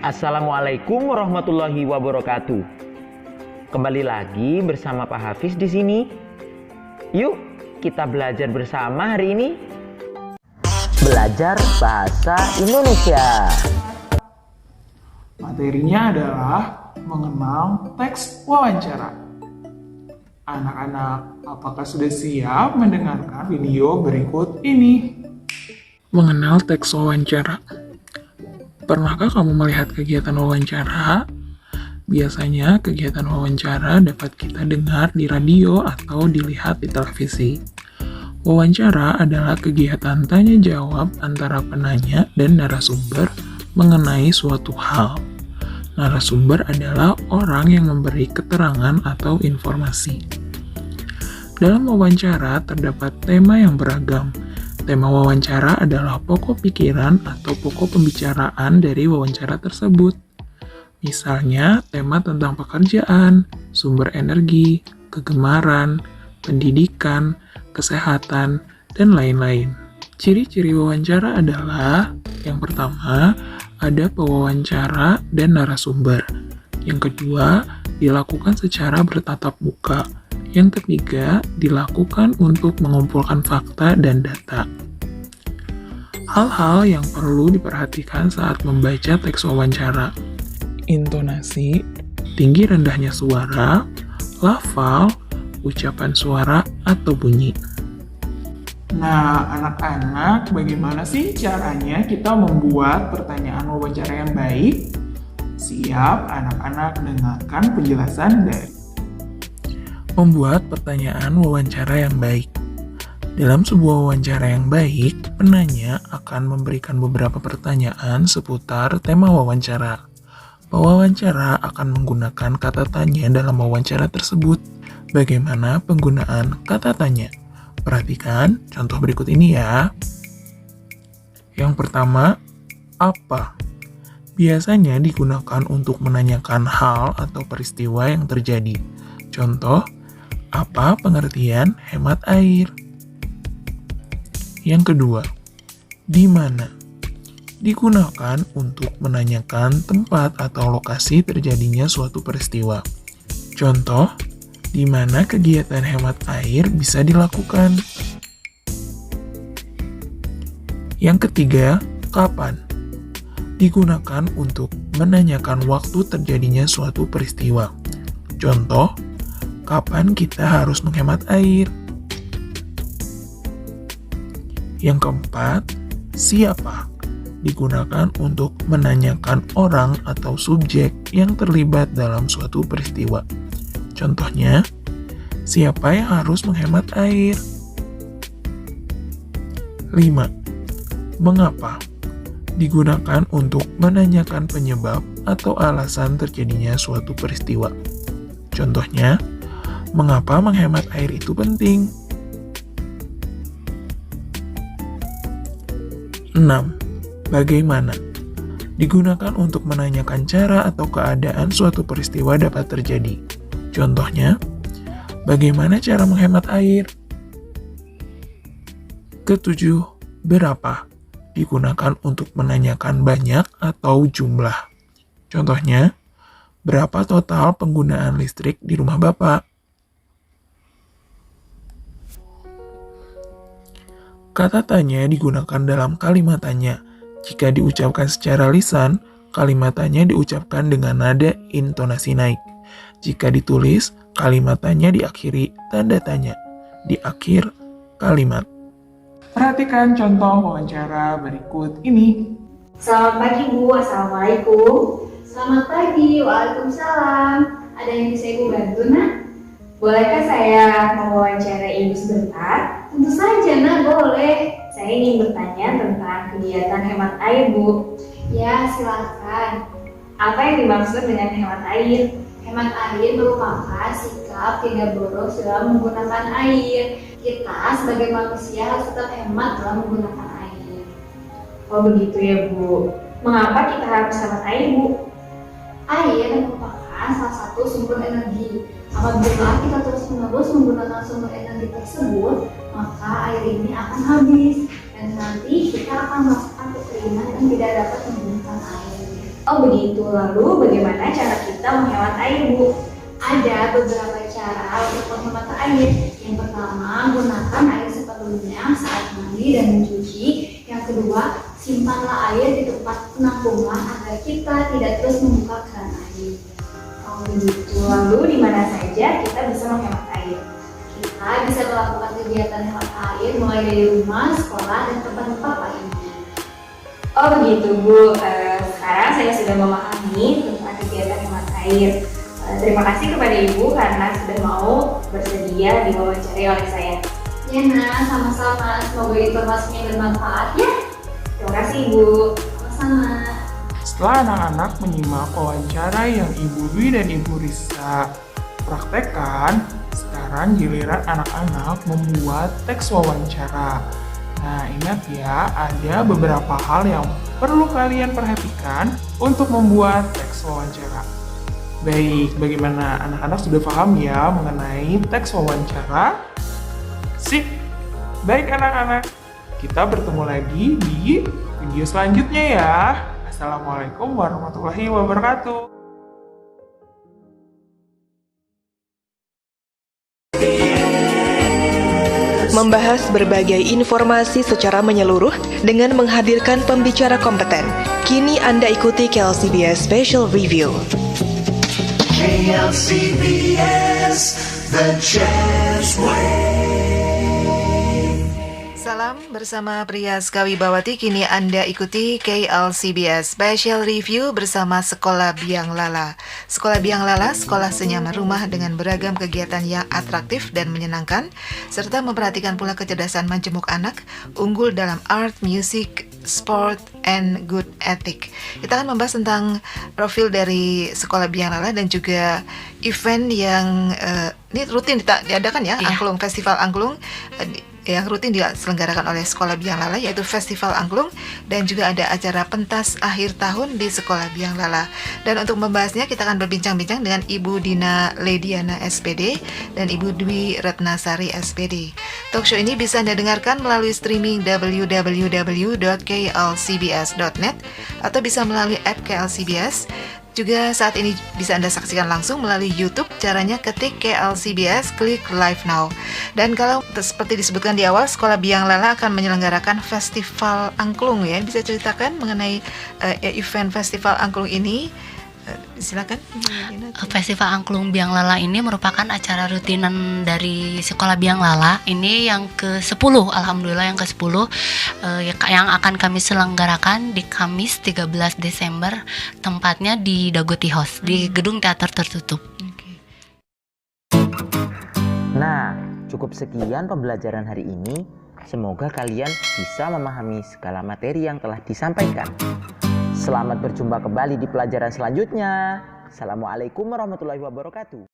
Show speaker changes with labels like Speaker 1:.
Speaker 1: Assalamualaikum warahmatullahi wabarakatuh. Kembali lagi bersama Pak Hafiz di sini. Yuk, kita belajar bersama hari ini. Belajar bahasa Indonesia.
Speaker 2: Materinya adalah mengenal teks wawancara. Anak-anak, apakah sudah siap mendengarkan video berikut ini? Mengenal teks wawancara. Pernahkah kamu melihat kegiatan wawancara? Biasanya kegiatan wawancara dapat kita dengar di radio atau dilihat di televisi. Wawancara adalah kegiatan tanya jawab antara penanya dan narasumber mengenai suatu hal. Narasumber adalah orang yang memberi keterangan atau informasi. Dalam wawancara terdapat tema yang beragam. Tema wawancara adalah pokok pikiran atau pokok pembicaraan dari wawancara tersebut. Misalnya, tema tentang pekerjaan, sumber energi, kegemaran, pendidikan, kesehatan, dan lain-lain. Ciri-ciri wawancara adalah, yang pertama, ada pewawancara dan narasumber. Yang kedua, dilakukan secara bertatap muka. Yang ketiga, dilakukan untuk mengumpulkan fakta dan data. Hal-hal yang perlu diperhatikan saat membaca teks wawancara: intonasi, tinggi rendahnya suara, lafal, ucapan suara, atau bunyi. Nah, anak-anak, bagaimana sih caranya kita membuat pertanyaan wawancara yang baik? Siap, anak-anak dengarkan penjelasan dari membuat pertanyaan wawancara yang baik. Dalam sebuah wawancara yang baik, penanya akan memberikan beberapa pertanyaan seputar tema wawancara. Pewawancara akan menggunakan kata tanya dalam wawancara tersebut. Bagaimana penggunaan kata tanya? Perhatikan contoh berikut ini ya. Yang pertama, apa? Biasanya digunakan untuk menanyakan hal atau peristiwa yang terjadi. Contoh, apa pengertian hemat air? Yang kedua, di mana? Digunakan untuk menanyakan tempat atau lokasi terjadinya suatu peristiwa. Contoh, di mana kegiatan hemat air bisa dilakukan? Yang ketiga, kapan? Digunakan untuk menanyakan waktu terjadinya suatu peristiwa. Contoh, kapan kita harus menghemat air? Yang keempat, siapa? Digunakan untuk menanyakan orang atau subjek yang terlibat dalam suatu peristiwa. Contohnya, siapa yang harus menghemat air? 5. Mengapa? Digunakan untuk menanyakan penyebab atau alasan terjadinya suatu peristiwa. Contohnya, mengapa menghemat air itu penting? 6. Bagaimana? Digunakan untuk menanyakan cara atau keadaan suatu peristiwa dapat terjadi. Contohnya, bagaimana cara menghemat air? Ketujuh, berapa? Digunakan untuk menanyakan banyak atau jumlah. Contohnya, berapa total penggunaan listrik di rumah Bapak? Kata tanya digunakan dalam kalimat tanya. Jika diucapkan secara lisan, kalimat tanya diucapkan dengan nada intonasi naik. Jika ditulis, kalimat tanya diakhiri tanda tanya di akhir kalimat. Perhatikan contoh wawancara berikut ini.
Speaker 3: Selamat pagi Bu, Assalamualaikum. Selamat pagi, Waalaikumsalam. Ada yang bisa Ibu bantu, Nak? Bolehkah saya mewawancarai Ibu sebentar? Tentu saja, Nak, boleh. Saya ingin bertanya tentang kegiatan hemat air, Bu. Ya, silakan. Apa yang dimaksud dengan hemat air? Hemat air merupakan sikap tidak boros dalam menggunakan air. Kita sebagai manusia harus tetap hemat dalam menggunakan air. Oh begitu ya Bu. Mengapa kita harus hemat air, Bu? Air merupakan salah satu sumber energi. Apabila kita terus-menerus menggunakan sumber energi tersebut, maka air ini akan habis dan nanti kita akan merasakan kekeringan dan tidak dapat menggunakan air. Oh begitu, lalu bagaimana cara kita menghemat air Bu? Ada beberapa cara untuk menghemat air. Yang pertama, gunakan air seperlunya saat mandi dan mencuci. Yang kedua, simpanlah air di tempat penampungan agar kita tidak terus membuka keran air. Oh begitu, lalu di mana saja kita bisa menghemat air? Kita bisa melakukan kegiatan hemat air mulai dari rumah, sekolah, dan tempat-tempat lainnya. Oh begitu Bu, sekarang saya sudah memahami tentang kegiatan hemat air. Terima kasih kepada Ibu karena sudah mau bersedia diwawancarai oleh saya. Ya Nah, sama-sama. Semoga informasinya bermanfaat ya. Terima kasih Ibu. Sama-sama.
Speaker 2: Setelah anak-anak menyimak wawancara yang Ibu Dwi dan Ibu Risa praktekkan, sekarang giliran anak-anak membuat teks wawancara. Nah, ingat ya, ada beberapa hal yang perlu kalian perhatikan untuk membuat teks wawancara. Baik, bagaimana anak-anak sudah paham ya mengenai teks wawancara? Sip! Baik anak-anak, kita bertemu lagi di video selanjutnya ya. Assalamualaikum warahmatullahi wabarakatuh.
Speaker 4: Membahas berbagai informasi secara menyeluruh dengan menghadirkan pembicara kompeten. Kini Anda ikuti KLCBS Special Review.
Speaker 5: KLCBS, the Chess Way.
Speaker 4: Salam bersama Priyas Kawibawati. Kini Anda ikuti KLCBS Special Review bersama Sekolah Biang Lala. Sekolah Biang Lala, sekolah senyaman rumah dengan beragam kegiatan yang atraktif dan menyenangkan, serta memperhatikan pula kecerdasan menjemuk anak, unggul dalam art, music, sport, and good ethic. Kita akan membahas tentang profil dari Sekolah Biang Lala dan juga event yang ini rutin diadakan ya, Angklung, Festival Angklung yang rutin diselenggarakan oleh Sekolah Biang Lala, yaitu Festival Angklung, dan juga ada acara pentas akhir tahun di Sekolah Biang Lala. Dan untuk membahasnya kita akan berbincang-bincang dengan Ibu Dina Lediana SPD dan Ibu Dwi Retnasari SPD. Talkshow ini bisa Anda dengarkan melalui streaming www.klcbs.net atau bisa melalui app KLCBS. Juga saat ini bisa Anda saksikan langsung melalui YouTube. Caranya ketik KLCBS, klik Live Now. Dan kalau seperti disebutkan di awal, Sekolah Biang Lala akan menyelenggarakan Festival Angklung ya. Bisa ceritakan mengenai event Festival Angklung ini? Silakan.
Speaker 6: Festival Angklung Biang Lala ini merupakan acara rutinan dari Sekolah Biang Lala. Ini yang ke-10, alhamdulillah yang ke-10 yang akan kami selenggarakan di Kamis 13 Desember. Tempatnya di Dagoti House, di Gedung Teater Tertutup.
Speaker 1: Nah, cukup sekian pembelajaran hari ini. Semoga kalian bisa memahami segala materi yang telah disampaikan. Selamat berjumpa kembali di pelajaran selanjutnya. Assalamualaikum warahmatullahi wabarakatuh.